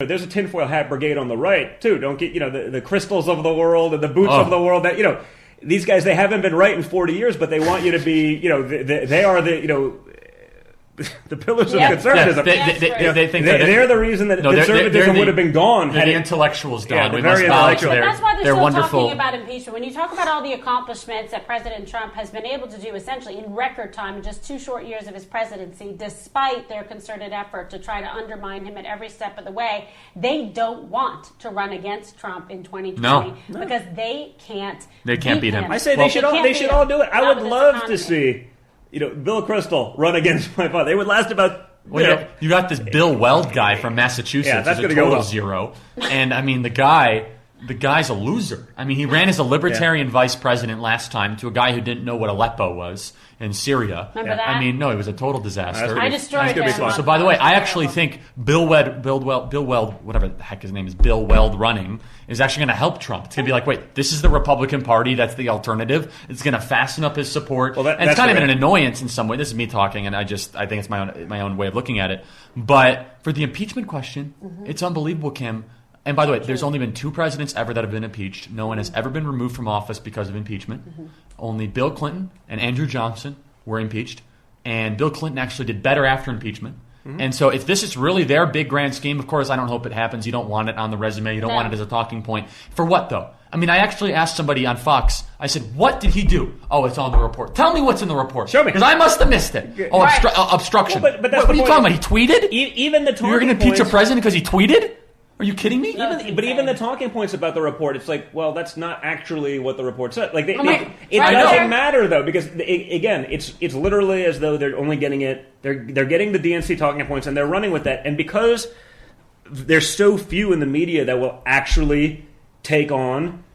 There's a tinfoil hat brigade on the right, too. Don't get, the crystals of the world and the boots of the world that, these guys, they haven't been right in 40 years, but they want you to be, they are the pillars of conservatism. They think they're the reason that conservatism would have been gone. They're the intellectuals, Don. Yeah, very intellectual. That's why they're wonderful. Talking about impeachment. When you talk about all the accomplishments that President Trump has been able to do essentially in record time, in just 2 short years of his presidency, despite their concerted effort to try to undermine him at every step of the way, they don't want to run against Trump in 2020 because they can't beat him. I say they should all do it. I would love to see Bill Kristol run against my father. They would last about. You got this Bill Weld guy from Massachusetts. That's going to go well. Zero. And I mean, the guy's a loser. I mean, he ran as a libertarian vice president last time to a guy who didn't know what Aleppo was in Syria. Remember that? I mean, no, it was a total disaster. I destroyed him. So, by the way, I actually think Bill Weld, whatever the heck his name is, Bill Weld running, is actually going to help Trump. It's going to be like, wait, this is the Republican Party. That's the alternative. It's going to fasten up his support. Well, and it's kind of an annoyance in some way. This is me talking, and I think it's my own way of looking at it. But for the impeachment question, it's unbelievable, Kim. And by the way, there's only been 2 presidents ever that have been impeached. No one has ever been removed from office because of impeachment. Only Bill Clinton and Andrew Johnson were impeached. And Bill Clinton actually did better after impeachment. And so if this is really their big grand scheme, of course, I don't hope it happens. You don't want it on the resume. You don't want it as a talking point. For what, though? I mean, I actually asked somebody on Fox, I said, what did he do? Oh, it's on the report. Tell me what's in the report. Show me. Because I must have missed it. Oh, obstruction. Well, but that's what are you talking about? He tweeted? Even the talking You're going to impeach a president because he tweeted? Are you kidding me? Even the talking points about the report, it's like, well, that's not actually what the report said. Like, it right doesn't matter though, because again, it's literally as though they're only getting it. They're getting the DNC talking points and they're running with that. And because there's so few in the media that will actually take on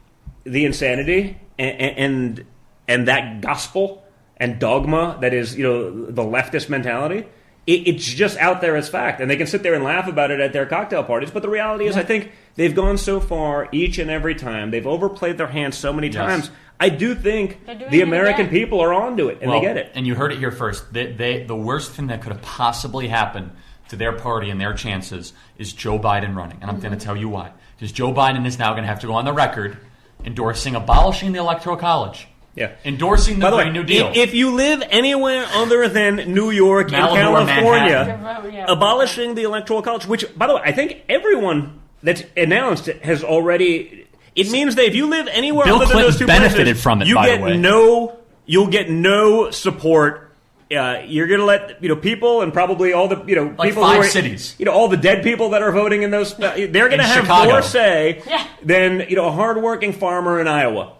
the insanity and that gospel and dogma that is, the leftist mentality. It's just out there as fact, and they can sit there and laugh about it at their cocktail parties. But the reality is, I think they've gone so far each and every time. They've overplayed their hand so many times. I do think the American people are onto it, and they get it. And you heard it here first. The worst thing that could have possibly happened to their party and their chances is Joe Biden running. And I'm going to tell you why. Because Joe Biden is now going to have to go on the record endorsing abolishing the Electoral College. Yeah. Endorsing the Green New Deal. If you live anywhere other than New York and California, abolishing the Electoral College, which, by the way, I think everyone that's announced it has already. It means that if you live anywhere other than those 2 places, benefited from it. You'll get no support. You're going to let people and probably all the like people 5 who are, cities. All the dead people that are voting in those. They're going to have Chicago. more say than a hardworking farmer in Iowa.